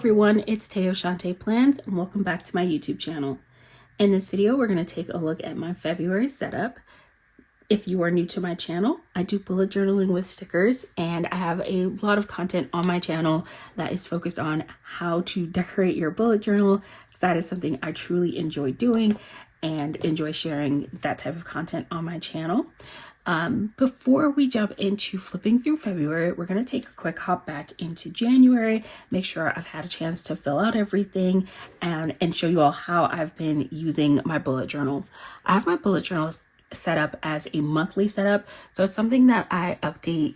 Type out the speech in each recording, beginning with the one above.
everyone, it's Teo Shante Plans and welcome back to my YouTube channel. In this video, we're going to take a look at my February setup. If you are new to my channel, I do bullet journaling with stickers and I have a lot of content on my channel that is focused on how to decorate your bullet journal, because that is something I truly enjoy doing and enjoy sharing that type of content on my channel. Before we jump into flipping through February, we're going to take a quick hop back into January, make sure I've had a chance to fill out everything and show you all how I've been using my bullet journal. I have my bullet journal set up as a monthly setup, so it's something that I update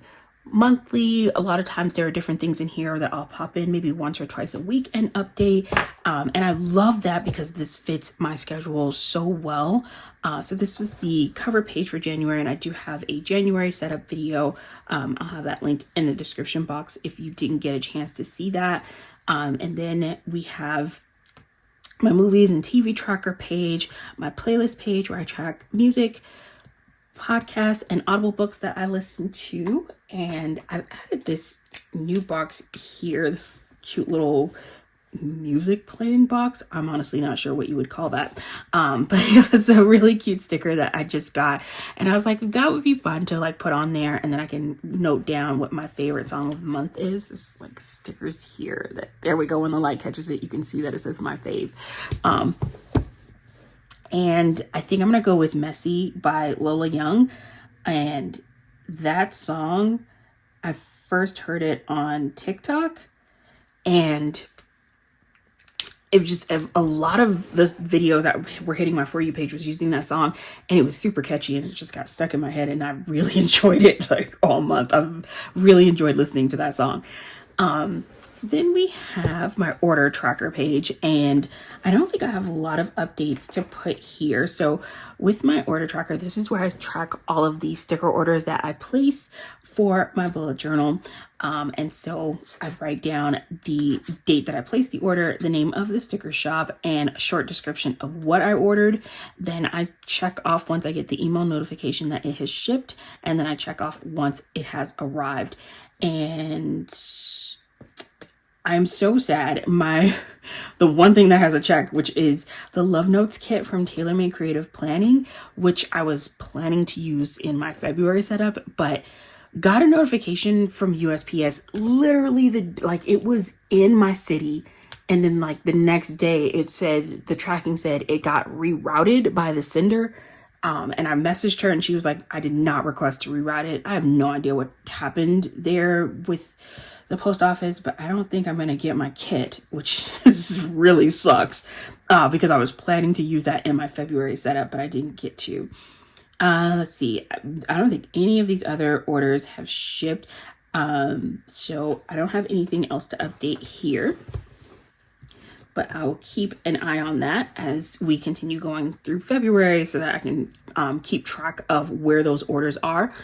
monthly. A lot of times there are different things in here that I'll pop in maybe once or twice a week and update, and I love that because this fits my schedule so well. So this was the cover page for January, and I do have a January setup video. I'll have that linked in the description box if you didn't get a chance to see that. And then we have my movies and TV tracker page, my playlist page where I track music, podcasts, and Audible books that I listen to. And I've added this new box here, this cute little music playing box. I'm honestly not sure what you would call that, but it was a really cute sticker that I just got, and I was like, that would be fun to like put on there, and then I can note down what my favorite song of the month is. It's like stickers here that, there we go, when the light catches it you can see that it says my fave. And I think I'm gonna go with Messy by Lola Young. And that song, I first heard it on TikTok, and it was just a lot of the videos that were hitting my For You page was using that song, and it was super catchy, and it just got stuck in my head, and I really enjoyed it like all month. I've really enjoyed listening to that song. Then we have my order tracker page, and I don't think I have a lot of updates to put here. So with my order tracker, this is where I track all of the sticker orders that I place for my bullet journal. And so I write down the date that I placed the order, the name of the sticker shop, and a short description of what I ordered. Then I check off once I get the email notification that it has shipped, and then I check off once it has arrived. And I'm so sad. The one thing that has a check, which is the Love Notes kit from Taylor Made Creative Planning, which I was planning to use in my February setup, but got a notification from USPS literally it was in my city, and then like the next day it said, the tracking said it got rerouted by the sender. And I messaged her and she was like, I did not request to reroute it. I have no idea what happened there with the post office, but I don't think I'm going to get my kit, which really sucks, because I was planning to use that in my February setup, but I didn't get to. Let's see. I don't think any of these other orders have shipped. So I don't have anything else to update here, but I'll keep an eye on that as we continue going through February so that I can keep track of where those orders are.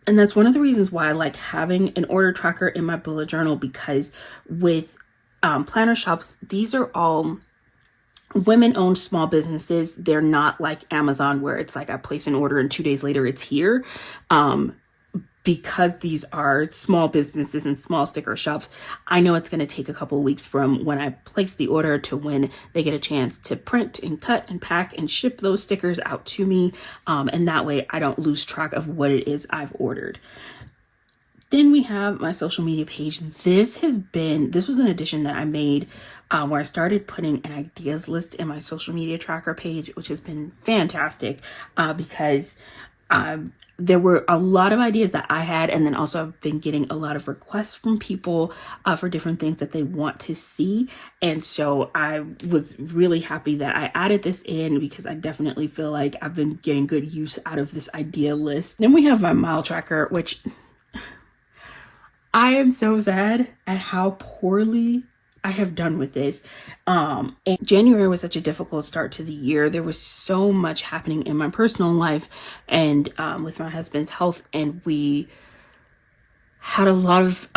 And that's one of the reasons why I like having an order tracker in my bullet journal, because with planner shops, these are all women-owned small businesses. They're not like Amazon where it's like I place an order and 2 days later it's here. Because these are small businesses and small sticker shops, I know it's going to take a couple of weeks from when I place the order to when they get a chance to print and cut and pack and ship those stickers out to me. And that way I don't lose track of what it is I've ordered. Then we have my social media page. This was an addition that I made where I started putting an ideas list in my social media tracker page, which has been fantastic because there were a lot of ideas that I had, and then also I've been getting a lot of requests from people for different things that they want to see. And so I was really happy that I added this in, because I definitely feel like I've been getting good use out of this idea list. Then we have my mile tracker, which I am so sad at how poorly I have done with this. And January was such a difficult start to the year. There was so much happening in my personal life and with my husband's health, and we had a lot of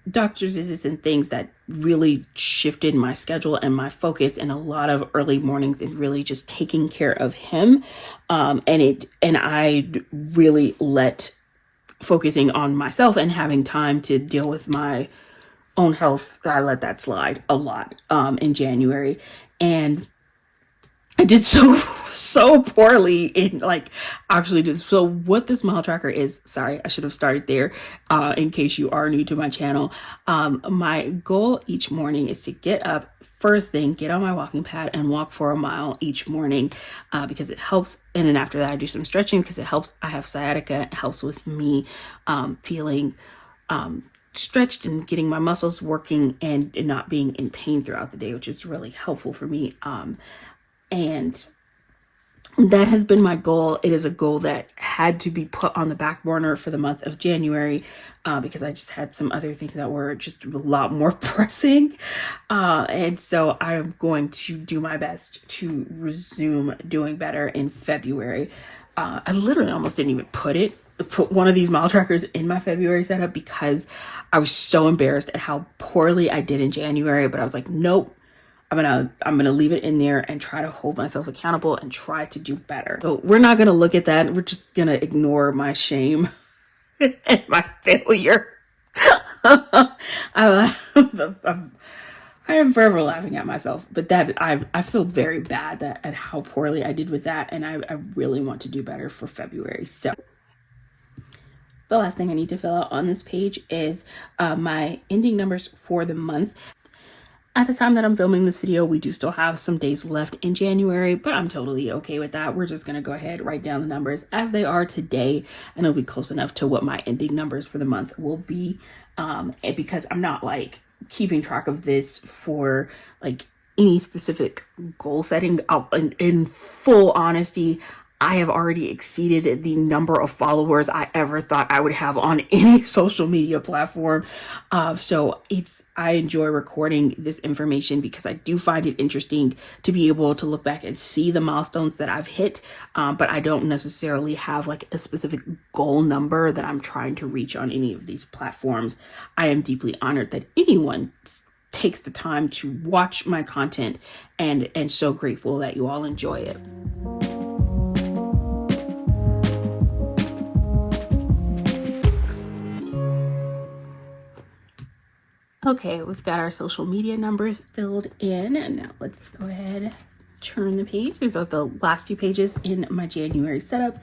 doctor's visits and things that really shifted my schedule and my focus, and a lot of early mornings and really just taking care of him. And I really let focusing on myself and having time to deal with my own health, I let that slide a lot in January. And I did so poorly in like actually did. So what the Smile Tracker is, sorry, I should have started there in case you are new to my channel. My goal each morning is to get up first thing, get on my walking pad and walk for a mile each morning because it helps. And then after that, I do some stretching because it helps. I have sciatica. It helps with me feeling stretched and getting my muscles working and not being in pain throughout the day, which is really helpful for me. And that has been my goal. It is a goal that had to be put on the back burner for the month of January because I just had some other things that were just a lot more pressing. And so I'm going to do my best to resume doing better in February. I literally almost didn't even put one of these mile trackers in my February setup because I was so embarrassed at how poorly I did in January. But I was like, nope. I'm gonna leave it in there and try to hold myself accountable and try to do better. So we're not gonna look at that. We're just gonna ignore my shame and my failure. I am forever laughing at myself, but that I feel very bad at how poorly I did with that, and I really want to do better for February. So the last thing I need to fill out on this page is my ending numbers for the month. At the time that I'm filming this video, we do still have some days left in January, but I'm totally okay with that. We're just going to go ahead, write down the numbers as they are today, and it'll be close enough to what my ending numbers for the month will be. Because I'm not like keeping track of this for like any specific goal setting. In full honesty, I have already exceeded the number of followers I ever thought I would have on any social media platform. So I enjoy recording this information because I do find it interesting to be able to look back and see the milestones that I've hit. But I don't necessarily have like a specific goal number that I'm trying to reach on any of these platforms. I am deeply honored that anyone takes the time to watch my content and so grateful that you all enjoy it. Okay, we've got our social media numbers filled in, and now let's go ahead, turn the page. These are the last two pages in my January setup.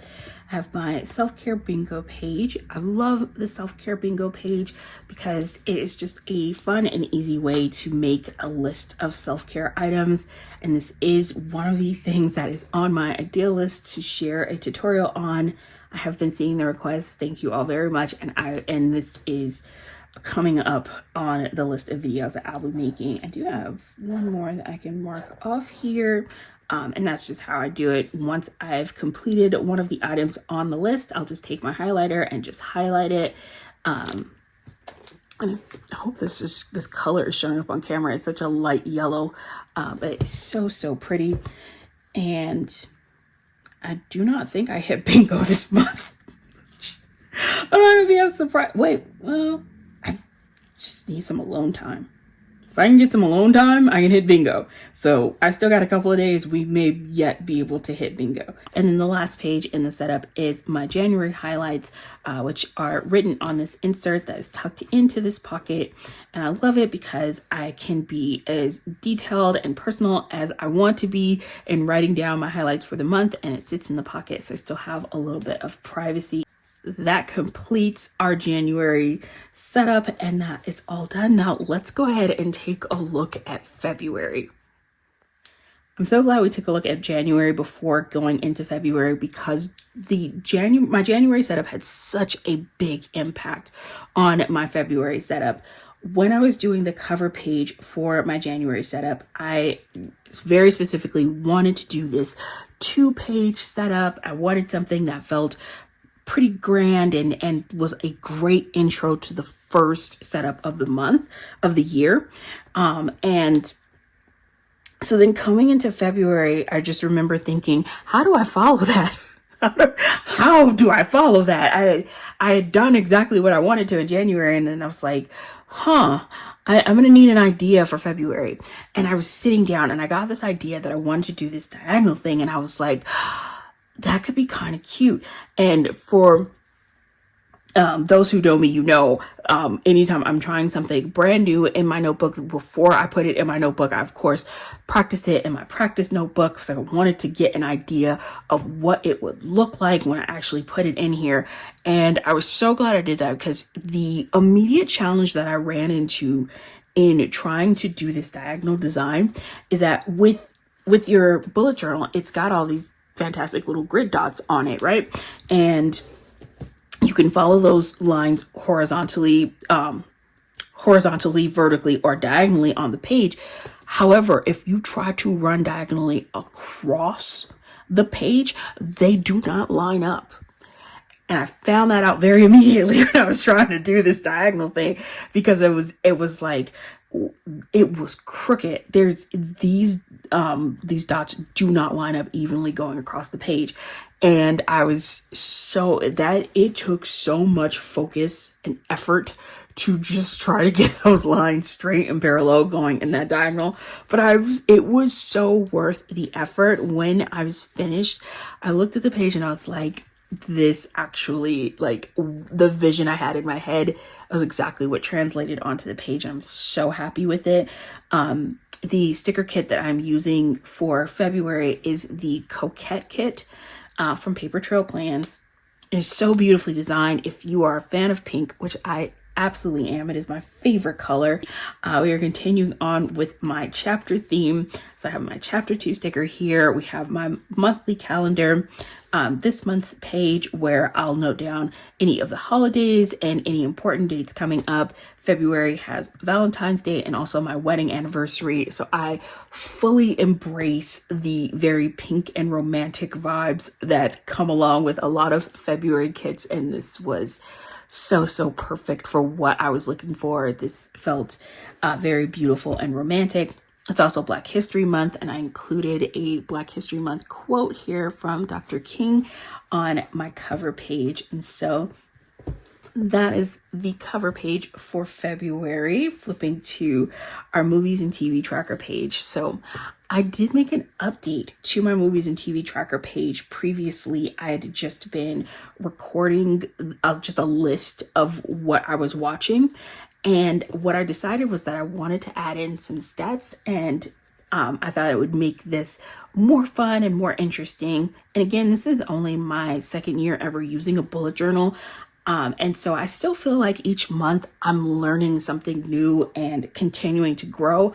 I have my self-care bingo page. I love the self-care bingo page because it is just a fun and easy way to make a list of self-care items. And this is one of the things that is on my ideal list to share a tutorial on. I have been seeing the requests. Thank you all very much. And this is coming up on the list of videos that I'll be making. I do have one more that I can mark off here. And that's just how I do it. Once I've completed one of the items on the list, I'll just take my highlighter and just highlight it. And I hope this color is showing up on camera. It's such a light yellow, but it's so pretty. And I do not think I hit bingo this month. I'm not gonna be as surprised. Wait, well, I just need some alone time. If I can get some alone time, I can hit bingo. So I still got a couple of days. We may yet be able to hit bingo. And then the last page in the setup is my January highlights, which are written on this insert that is tucked into this pocket. And I love it because I can be as detailed and personal as I want to be in writing down my highlights for the month. And it sits in the pocket, so I still have a little bit of privacy. That completes our January setup, and that is all done. Now let's go ahead and take a look at February. I'm so glad we took a look at January before going into February because my January setup had such a big impact on my February setup. When I was doing the cover page for my January setup, I very specifically wanted to do this 2-page setup. I wanted something that felt pretty grand and was a great intro to the first setup of the month of the year. And so then coming into February, I just remember thinking, how do I follow that? How do I follow that? I had done exactly what I wanted to in January, and then I was like, I'm gonna need an idea for February. And I was sitting down and I got this idea that I wanted to do this diagonal thing, and I was like, that could be kind of cute. And for Those who know me, anytime I'm trying something brand new in my notebook, before I put it in my notebook, I of course practice it in my practice notebook, because I wanted to get an idea of what it would look like when I actually put it in here. And I was so glad I did that, because the immediate challenge that I ran into in trying to do this diagonal design is that with your bullet journal, it's got all these fantastic little grid dots on it, right? And you can follow those lines horizontally, vertically, or diagonally on the page. However, if you try to run diagonally across the page, they do not line up. And I found that out very immediately when I was trying to do this diagonal thing, because it was crooked. There's these dots do not line up evenly going across the page. And it took so much focus and effort to just try to get those lines straight and parallel going in that diagonal. But it was so worth the effort. When I was finished, I looked at the page and I was like, this actually, like, the vision I had in my head was exactly what translated onto the page. I'm so happy with it. The sticker kit that I'm using for February is the Coquette kit from Paper Trail Plans. It's so beautifully designed. If you are a fan of pink, which I absolutely am, it is my favorite color. We are continuing on with my chapter theme. So I have my chapter 2 sticker here. We have my monthly calendar, this month's page, where I'll note down any of the holidays and any important dates coming up. February has Valentine's Day and also my wedding anniversary. So I fully embrace the very pink and romantic vibes that come along with a lot of February kits. And this was so perfect for what I was looking for. This felt very beautiful and romantic. It's also Black History Month, and I included a Black History Month quote here from Dr. King on my cover page. And so that is the cover page for February. Flipping to our movies and TV tracker page. So I did make an update to my movies and TV tracker page. Previously, I had just been recording just a list of what I was watching. And what I decided was that I wanted to add in some stats, and I thought it would make this more fun and more interesting. And again, this is only my second year ever using a bullet journal. And so I still feel like each month I'm learning something new and continuing to grow.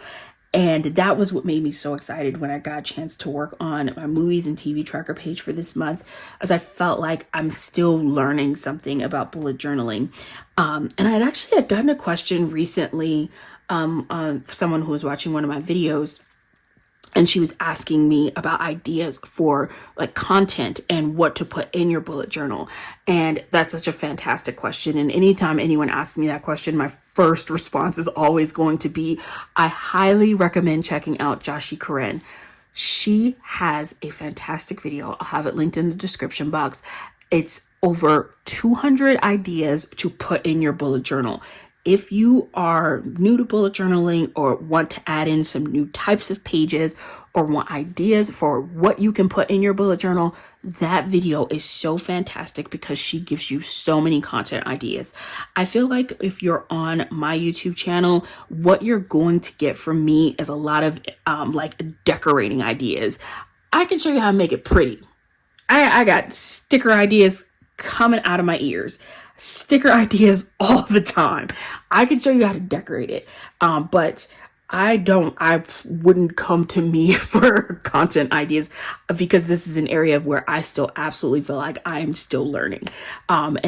And that was what made me so excited when I got a chance to work on my movies and TV tracker page for this month, as I felt like I'm still learning something about bullet journaling. And I had gotten a question recently on someone who was watching one of my videos, and she was asking me about ideas for like content and what to put in your bullet journal. And that's such a fantastic question. And anytime anyone asks me that question, my first response is always going to be, I highly recommend checking out Joshi Karen. She has a fantastic video. I'll have it linked in the description box. It's over 200 ideas to put in your bullet journal. If you are new to bullet journaling, or want to add in some new types of pages, or want ideas for what you can put in your bullet journal, that video is so fantastic because she gives you so many content ideas. I feel like if you're on my YouTube channel, what you're going to get from me is a lot of like decorating ideas. I can show you how to make it pretty. I got sticker ideas coming out of my ears. Sticker ideas all the time. I can show you how to decorate it. But I wouldn't come to me for content ideas, because this is an area where I still absolutely feel like I am still learning. But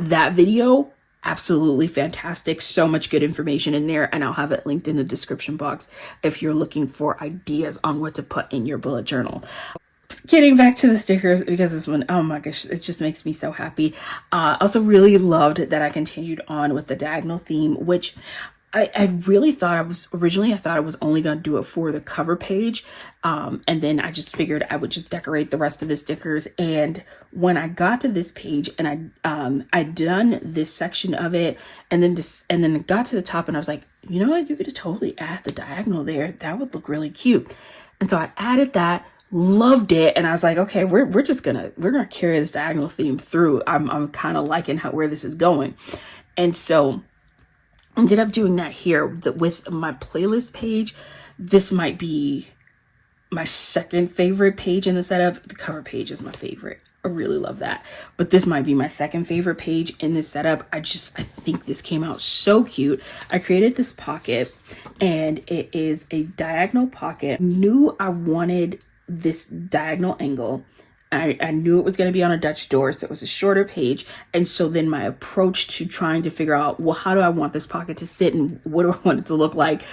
that video, absolutely fantastic. So much good information in there, and I'll have it linked in the description box if you're looking for ideas on what to put in your bullet journal. Getting back to the stickers, because this one, oh my gosh, it just makes me so happy. Also really loved that I continued on with the diagonal theme, which I really thought I was only going to do it for the cover page. And then I just figured I would just decorate the rest of the stickers. And when I got to this page and I'd done this section of it, and then it got to the top, and I was like, you know what, you could totally add the diagonal there. That would look really cute. And so I added that, loved it. And I was like, okay, we're gonna carry this diagonal theme through. I'm kind of liking where this is going. And so ended up doing that here with my playlist page. This might be my second favorite page in the setup. The cover page is my favorite. I really love that. But this might be my second favorite page in this setup. I think this came out so cute. I created this pocket, and it is a diagonal pocket. Knew I wanted this diagonal angle. I knew it was going to be on a Dutch door, so it was a shorter page. And so then my approach to trying to figure out, well, how do I want this pocket to sit and what do I want it to look like?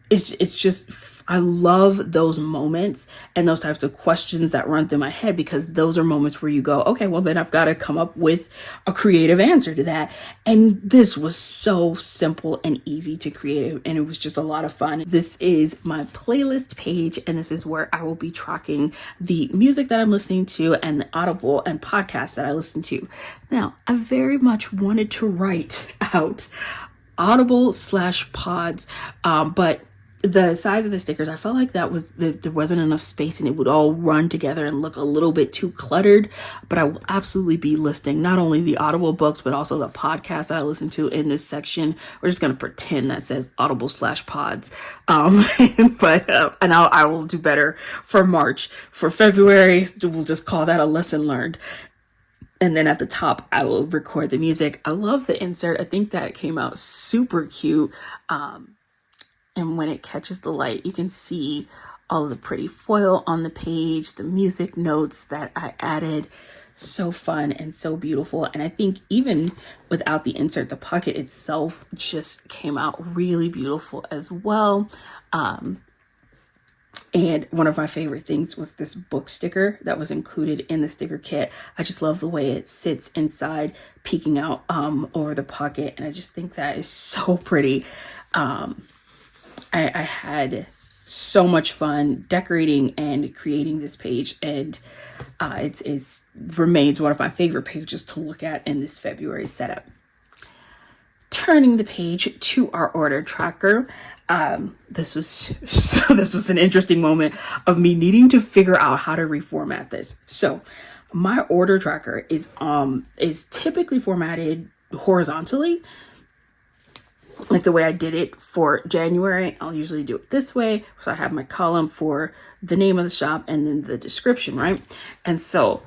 It's just, I love those moments and those types of questions that run through my head, because those are moments where you go, okay, well then I've got to come up with a creative answer to that. And this was so simple and easy to create, and it was just a lot of fun. This is my playlist page, and this is where I will be tracking the music that I'm listening to and the Audible and podcasts that I listen to. Now, I very much wanted to write out Audible/pods, but the size of the stickers, I felt like there wasn't enough space and it would all run together and look a little bit too cluttered. But I will absolutely be listing not only the Audible books, but also the podcasts that I listen to in this section. We're just going to pretend that says Audible/pods. And I will do better for March. For February, we'll just call that a lesson learned. And then at the top, I will record the music. I love the insert. I think that came out super cute. And when it catches the light, you can see all of the pretty foil on the page, the music notes that I added. So fun and so beautiful. And I think even without the insert, the pocket itself just came out really beautiful as well. And one of my favorite things was this book sticker that was included in the sticker kit. I just love the way it sits inside, peeking out over the pocket. And I just think that is so pretty. I had so much fun decorating and creating this page, and it remains one of my favorite pages to look at in this February setup. Turning the page to our order tracker, this was an interesting moment of me needing to figure out how to reformat this. So my order tracker is typically formatted horizontally, like the way I did it for January. I'll usually do it this way. So I have my column for the name of the shop and then the description, right? And so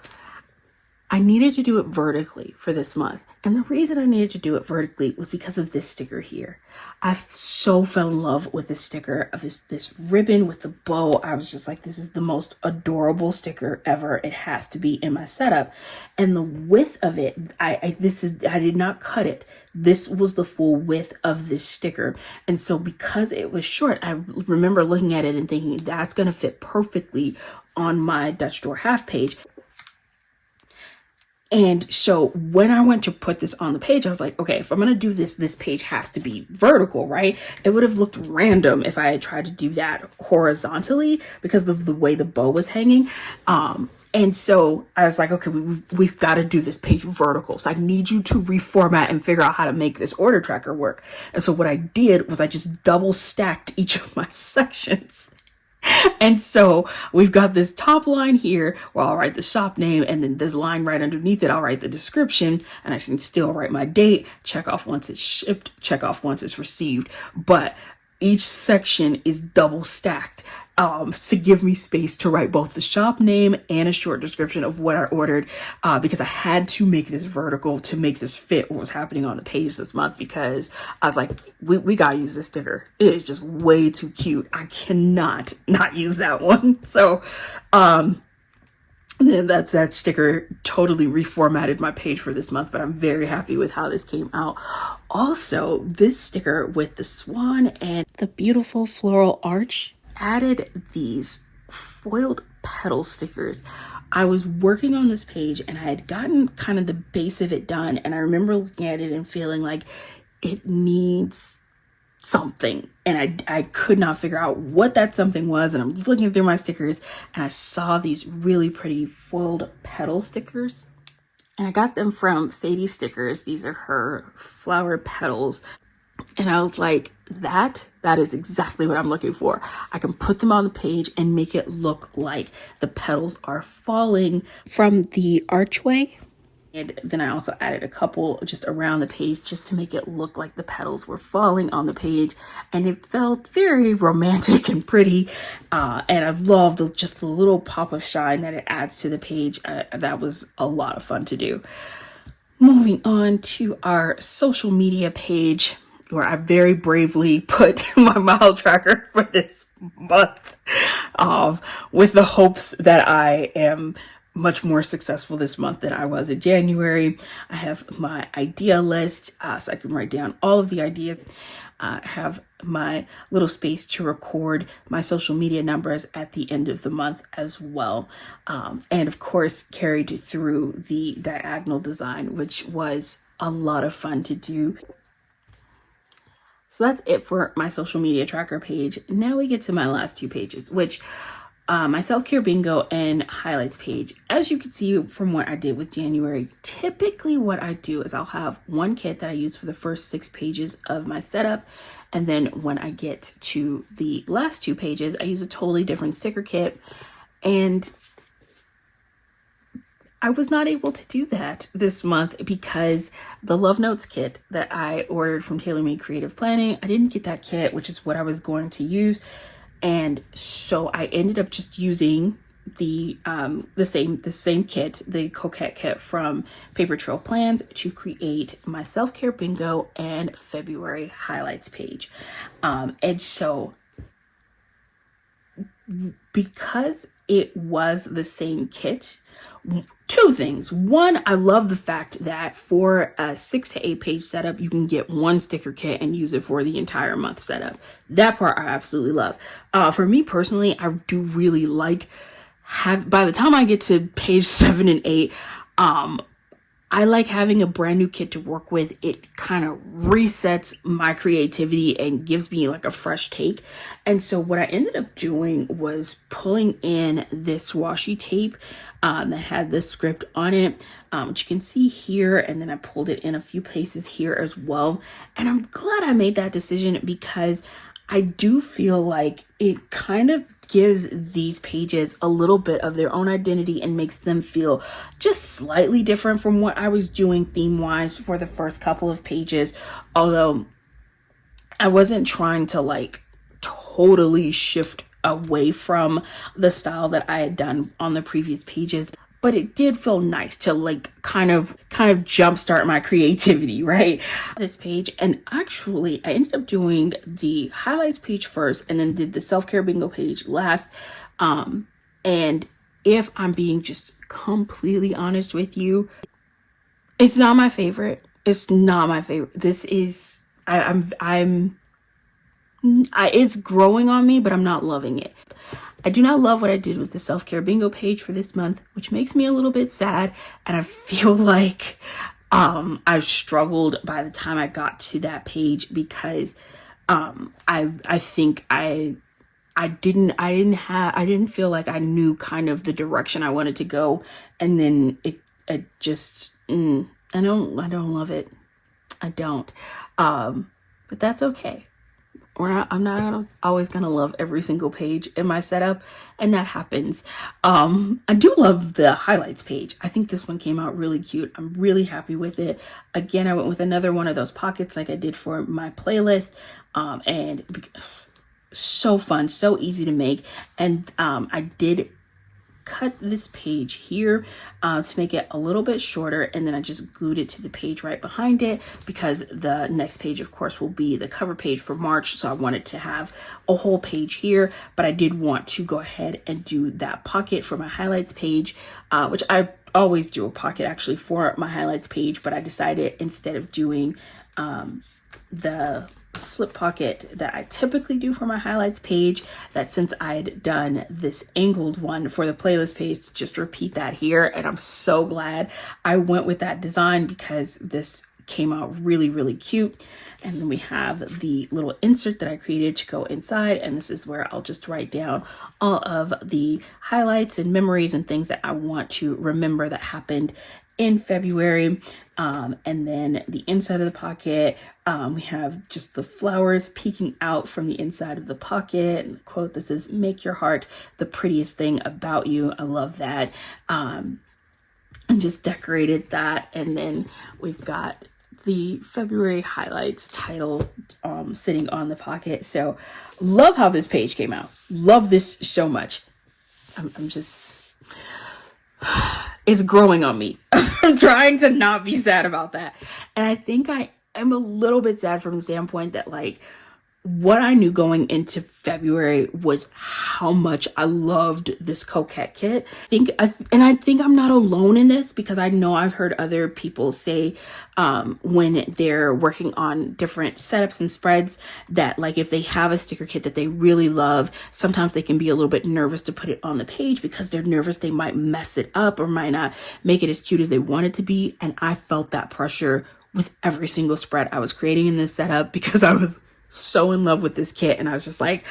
I needed to do it vertically for this month. And the reason I needed to do it vertically was because of this sticker here. I so fell in love with this sticker of this ribbon with the bow. I was just like, this is the most adorable sticker ever. It has to be in my setup. And the width of it, I did not cut it. This was the full width of this sticker. And so because it was short, I remember looking at it and thinking that's going to fit perfectly on my Dutch door half page. And so when I went to put this on the page, I was like, okay, if I'm going to do this, this page has to be vertical, right? It would have looked random if I had tried to do that horizontally because of the way the bow was hanging. And so I was like, okay, we've got to do this page vertical. So I need you to reformat and figure out how to make this order tracker work. And so what I did was I just double stacked each of my sections. And so we've got this top line here where I'll write the shop name, and then this line right underneath it, I'll write the description, and I can still write my date, check off once it's shipped, check off once it's received. But each section is double stacked to give me space to write both the shop name and a short description of what I ordered, because I had to make this vertical to make this fit what was happening on the page this month, because I was like, we gotta use this sticker. It is just way too cute. I cannot not use that one. So then that sticker totally reformatted my page for this month, but I'm very happy with how this came out. Also, this sticker with the swan and the beautiful floral arch added these foiled petal stickers. I was working on this page and I had gotten kind of the base of it done, and I remember looking at it and feeling like it needs something, and I could not figure out what that something was. And I'm looking through my stickers and I saw these really pretty foiled petal stickers, and I got them from Sadie Stickers. These are her flower petals. And I was like, that is exactly what I'm looking for. I can put them on the page and make it look like the petals are falling from the archway. And then I also added a couple just around the page just to make it look like the petals were falling on the page. And it felt very romantic and pretty. And I love just the little pop of shine that it adds to the page. That was a lot of fun to do. Moving on to our social media page, where I very bravely put my mile tracker for this month, with the hopes that I am much more successful this month than I was in January. I have my idea list, so I can write down all of the ideas. I have my little space to record my social media numbers at the end of the month as well. And of course, carried through the diagonal design, which was a lot of fun to do. So that's it for my social media tracker page. Now we get to my last two pages, which my self-care bingo and highlights page. As you can see from what I did with January, typically what I do is I'll have one kit that I use for the first 6 pages of my setup. And then when I get to the last 2 pages, I use a totally different sticker kit. And I was not able to do that this month because the Love Notes kit that I ordered from Taylor Made Creative Planning, I didn't get that kit, which is what I was going to use. And so I ended up just using the same kit, the Coquette kit from Paper Trail Plans, to create my self-care bingo and February highlights page. And so because it was the same kit, 2 things. One, I love the fact that for a 6 to 8 page setup, you can get one sticker kit and use it for the entire month setup. That part I absolutely love. For me personally, I do really like by the time I get to page 7 and 8, I like having a brand new kit to work with. It kind of resets my creativity and gives me like a fresh take. And so what I ended up doing was pulling in this washi tape that had the script on it, which you can see here. And then I pulled it in a few places here as well. And I'm glad I made that decision because I do feel like it kind of gives these pages a little bit of their own identity and makes them feel just slightly different from what I was doing theme-wise for the first couple of pages. Although I wasn't trying to like totally shift away from the style that I had done on the previous pages. But it did feel nice to like kind of jumpstart my creativity, right? This page. And actually I ended up doing the highlights page first and then did the self-care bingo page last. And if I'm being just completely honest with you, it's not my favorite. It's not my favorite. This is, it's growing on me, but I'm not loving it. I do not love what I did with the self-care bingo page for this month, which makes me a little bit sad. And I feel like I've struggled by the time I got to that page because I think I didn't feel like I knew kind of the direction I wanted to go. And then it just, I don't love it. I don't. But that's okay. I'm not always gonna love every single page in my setup, and that happens. I do love the highlights page. I think this one came out really cute. I'm really happy with it. Again, I went with another one of those pockets like I did for my playlist, and so fun, so easy to make. And I did cut this page here to make it a little bit shorter, and then I just glued it to the page right behind it because the next page of course will be the cover page for March, so I wanted to have a whole page here, but I did want to go ahead and do that pocket for my highlights page, which I always do a pocket actually for my highlights page, but I decided instead of doing the slip pocket that I typically do for my highlights page, that since I'd done this angled one for the playlist page, just repeat that here. And I'm so glad I went with that design because this came out really, really cute. And then we have the little insert that I created to go inside. And this is where I'll just write down all of the highlights and memories and things that I want to remember that happened in February. And then the inside of the pocket, we have just the flowers peeking out from the inside of the pocket. And the quote that says, "Make your heart the prettiest thing about you." I love that. And just decorated that. And then we've got the February highlights title sitting on the pocket. So love how this page came out. Love this so much. I'm just, it's growing on me. I'm trying to not be sad about that. And I think I am a little bit sad from the standpoint that, like, what I knew going into February was how much I loved this Coquette kit. I think I'm not alone in this, because I know I've heard other people say when they're working on different setups and spreads that, like, if they have a sticker kit that they really love, sometimes they can be a little bit nervous to put it on the page because they're nervous they might mess it up or might not make it as cute as they want it to be. And I felt that pressure with every single spread I was creating in this setup, because I was so in love with this kit, and I was just like,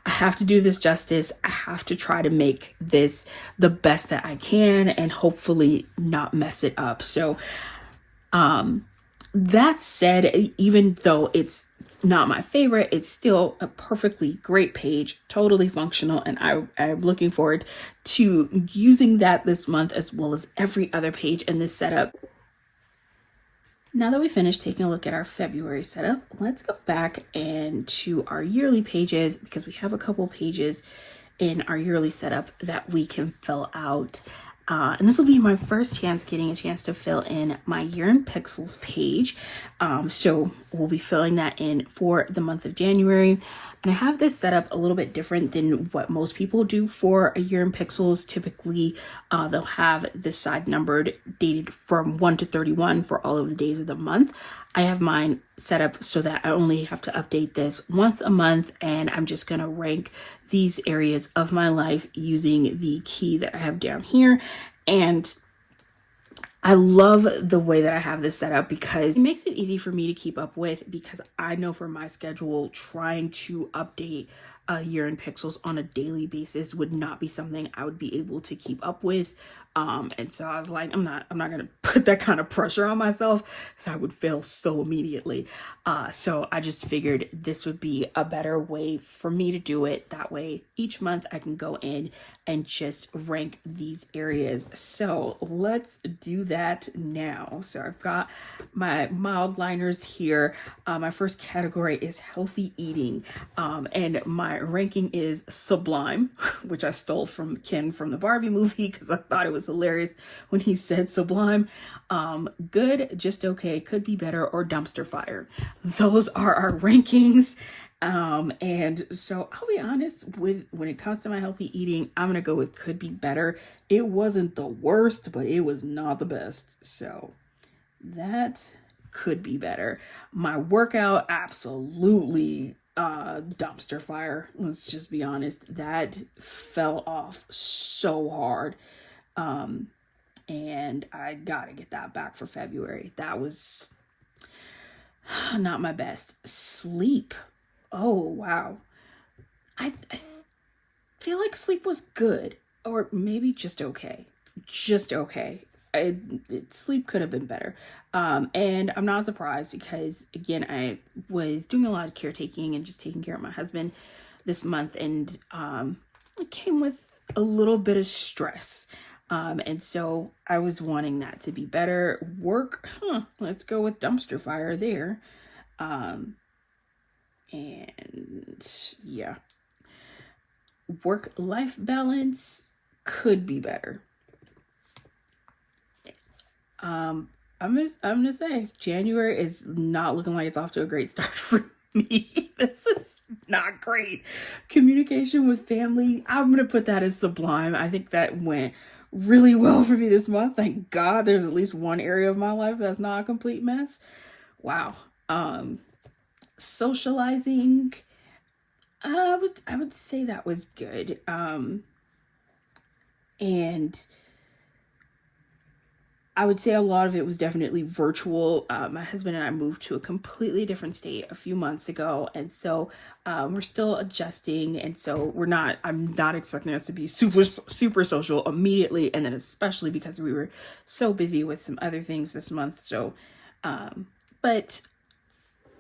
I have to do this justice. I have to try to make this the best that I can and hopefully not mess it up. So that said, even though it's not my favorite, it's still a perfectly great page, totally functional, and I'm looking forward to using that this month as well as every other page in this setup. Now that we finished taking a look at our February setup, let's go back and to our yearly pages, because we have a couple pages in our yearly setup that we can fill out. And this will be my first chance getting a chance to fill in my Year in Pixels page. So we'll be filling that in for the month of January. And I have this set up a little bit different than what most people do for a Year in Pixels. Typically, they'll have this side numbered, dated from 1 to 31 for all of the days of the month. I have mine set up so that I only have to update this once a month, and I'm just going to rank these areas of my life using the key that I have down here. And I love the way that I have this set up because it makes it easy for me to keep up with, because I know for my schedule, trying to update a Year in Pixels on a daily basis would not be something I would be able to keep up with. And so I was like, I'm not gonna put that kind of pressure on myself, because I would fail so immediately. So I just figured this would be a better way for me to do it. That way each month I can go in and just rank these areas. So let's do that now. So I've got my mild liners here. My first category is healthy eating, and my ranking is sublime, which I stole from Ken from the Barbie movie because I thought it was hilarious when he said sublime. Good, just okay, could be better, or dumpster fire. Those are our rankings. And so I'll be honest, with when it comes to my healthy eating, I'm gonna go with could be better. It wasn't the worst, but it was not the best. So that could be better. My workout, absolutely dumpster fire. Let's just be honest. That fell off so hard. And I gotta get that back for February. That was not my best. Sleep. Oh, wow. I feel like sleep was good, or maybe just okay. Just okay. Sleep could have been better. And I'm not surprised, because again, I was doing a lot of caretaking and just taking care of my husband this month, and it came with a little bit of stress. And so I was wanting that to be better. Work, let's go with dumpster fire there. And yeah, work-life balance could be better. I'm gonna say January is not looking like it's off to a great start for me. This is not great. Communication with family, I'm gonna put that as sublime. I think that went really well for me this month. Thank God there's at least one area of my life that's not a complete mess. Wow. Socializing, I would say that was good. And I would say a lot of it was definitely virtual. My husband and I moved to a completely different state a few months ago, and so we're still adjusting. And so I'm not expecting us to be super social immediately, and then especially because we were so busy with some other things this month. So, but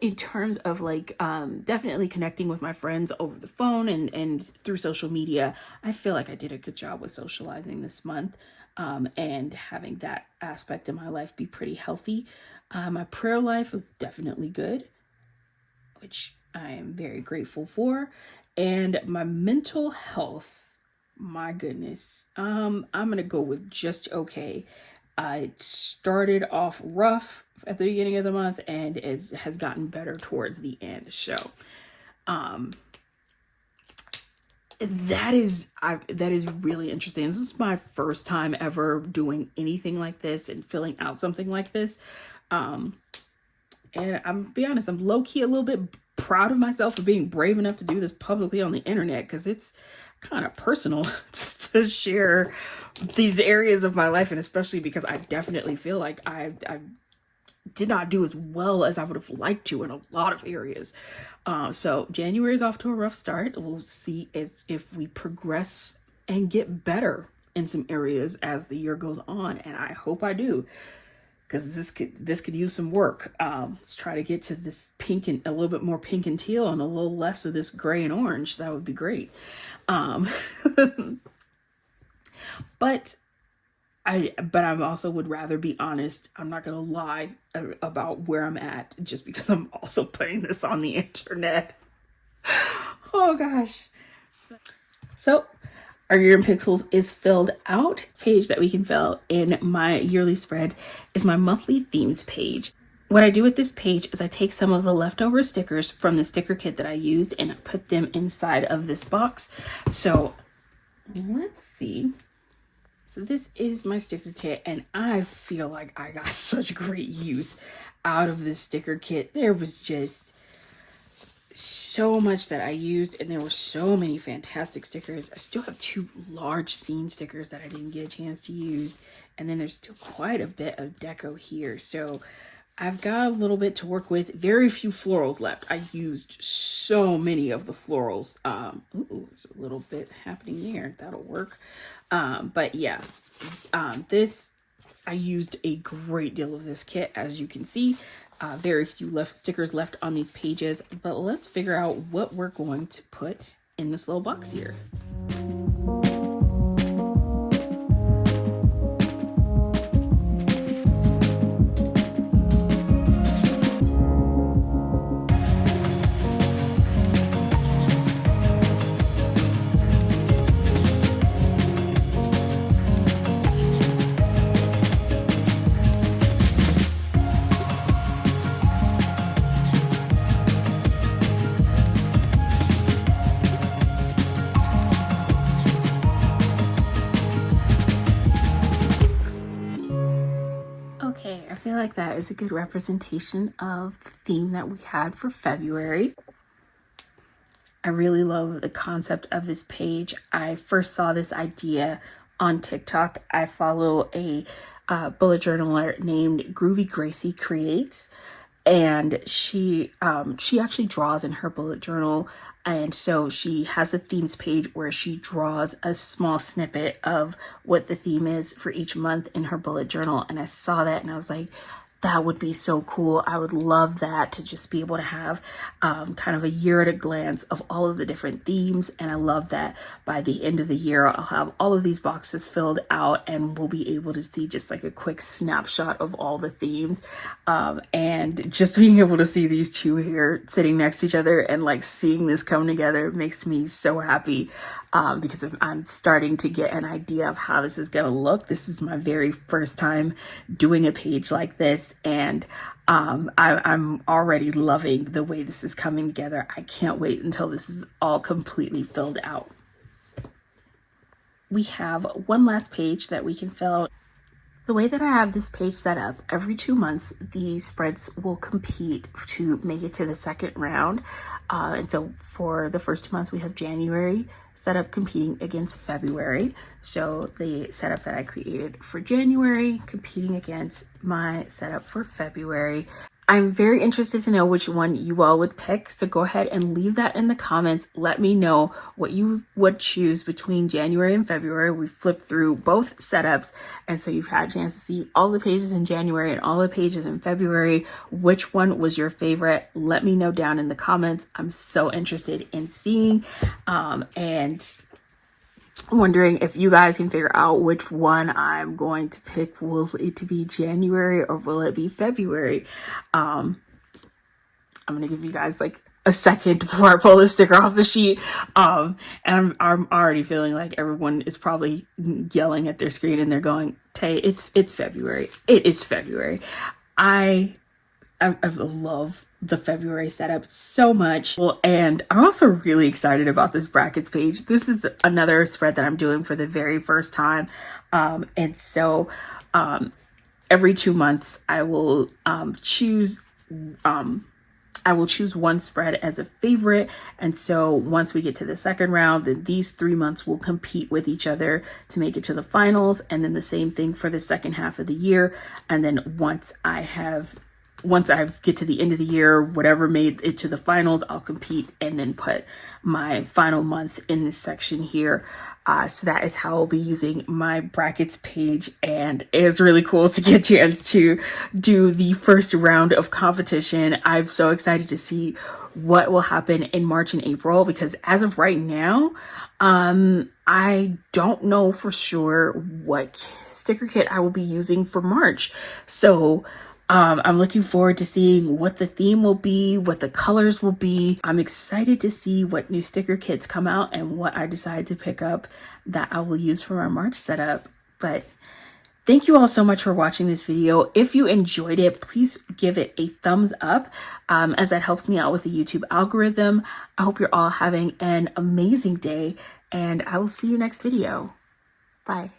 in terms of like definitely connecting with my friends over the phone and through social media, I feel like I did a good job with socializing this month, and having that aspect of my life be pretty healthy. My prayer life was definitely good, which I am very grateful for. And my mental health, my goodness, I'm gonna go with just okay. I started off rough at the beginning of the month and has gotten better towards the end. So, um, that is really interesting. This is my first time ever doing anything like this and filling out something like this. And I'm be honest, I'm low key a little bit proud of myself for being brave enough to do this publicly on the internet, because it's kind of personal to share these areas of my life, and especially because I definitely feel like I did not do as well as I would have liked to in a lot of areas. So January is off to a rough start. We'll see if we progress and get better in some areas as the year goes on, and I hope I do, because this could use some work. Let's try to get to this pink and a little bit more pink and teal and a little less of this gray and orange. That would be great. But I also would rather be honest. I'm not gonna lie about where I'm at just because I'm also putting this on the internet. Oh gosh. So our Year in Pixels is filled out. Page that we can fill in my yearly spread is my monthly themes page. What I do with this page is I take some of the leftover stickers from the sticker kit that I used and I put them inside of this box. So let's see. So this is my sticker kit, and I feel like I got such great use out of this sticker kit. There was just so much that I used, and there were so many fantastic stickers. I still have 2 large scene stickers that I didn't get a chance to use, and then there's still quite a bit of deco here. So I've got a little bit to work with. Very few florals left. I used so many of the florals. Ooh, there's a little bit happening there. That'll work. But yeah, this, I used a great deal of this kit, as you can see. Very few stickers left on these pages, but let's figure out what we're going to put in this little box here. Okay, I feel like that is a good representation of the theme that we had for February. I really love the concept of this page. I first saw this idea on TikTok. I follow a bullet journaler named Groovy Gracie Creates, and she actually draws in her bullet journal. And so she has a themes page where she draws a small snippet of what the theme is for each month in her bullet journal. And I saw that and I was like, that would be so cool. I would love that, to just be able to have kind of a year at a glance of all of the different themes. And I love that by the end of the year, I'll have all of these boxes filled out and we'll be able to see just like a quick snapshot of all the themes. And just being able to see these 2 here sitting next to each other and like seeing this come together makes me so happy, because I'm starting to get an idea of how this is going to look. This is my very first time doing a page like this. And I'm already loving the way this is coming together. I can't wait until this is all completely filled out. We have one last page that we can fill out. The way that I have this page set up, every 2 months, these spreads will compete to make it to the second round. And so for the first 2 months, we have January set up competing against February. So the setup that I created for January competing against my setup for February. I'm very interested to know which one you all would pick. So go ahead and leave that in the comments. Let me know what you would choose between January and February. We flipped through both setups. And so you've had a chance to see all the pages in January and all the pages in February. Which one was your favorite? Let me know down in the comments. I'm so interested in seeing, and wondering if you guys can figure out which one I'm going to pick. Will it be January or will it be February? I'm gonna give you guys like a second before I pull the sticker off the sheet. And I'm already feeling like everyone is probably yelling at their screen and they're going, Tay, it's February. It is February. I love the February setup so much. And I'm also really excited about this brackets page. This is another spread that I'm doing for the very first time. And so every 2 months I will choose one spread as a favorite. And so once we get to the second round, then these 3 months will compete with each other to make it to the finals. And then the same thing for the second half of the year. And then once I get to the end of the year, whatever made it to the finals, I'll compete and then put my final month in this section here. So that is how I'll be using my brackets page. And it's really cool to get a chance to do the first round of competition. I'm so excited to see what will happen in March and April, because as of right now, I don't know for sure what sticker kit I will be using for March. So I'm looking forward to seeing what the theme will be, what the colors will be. I'm excited to see what new sticker kits come out and what I decide to pick up that I will use for my March setup. But thank you all so much for watching this video. If you enjoyed it, please give it a thumbs up, as that helps me out with the YouTube algorithm. I hope you're all having an amazing day, and I will see you next video. Bye.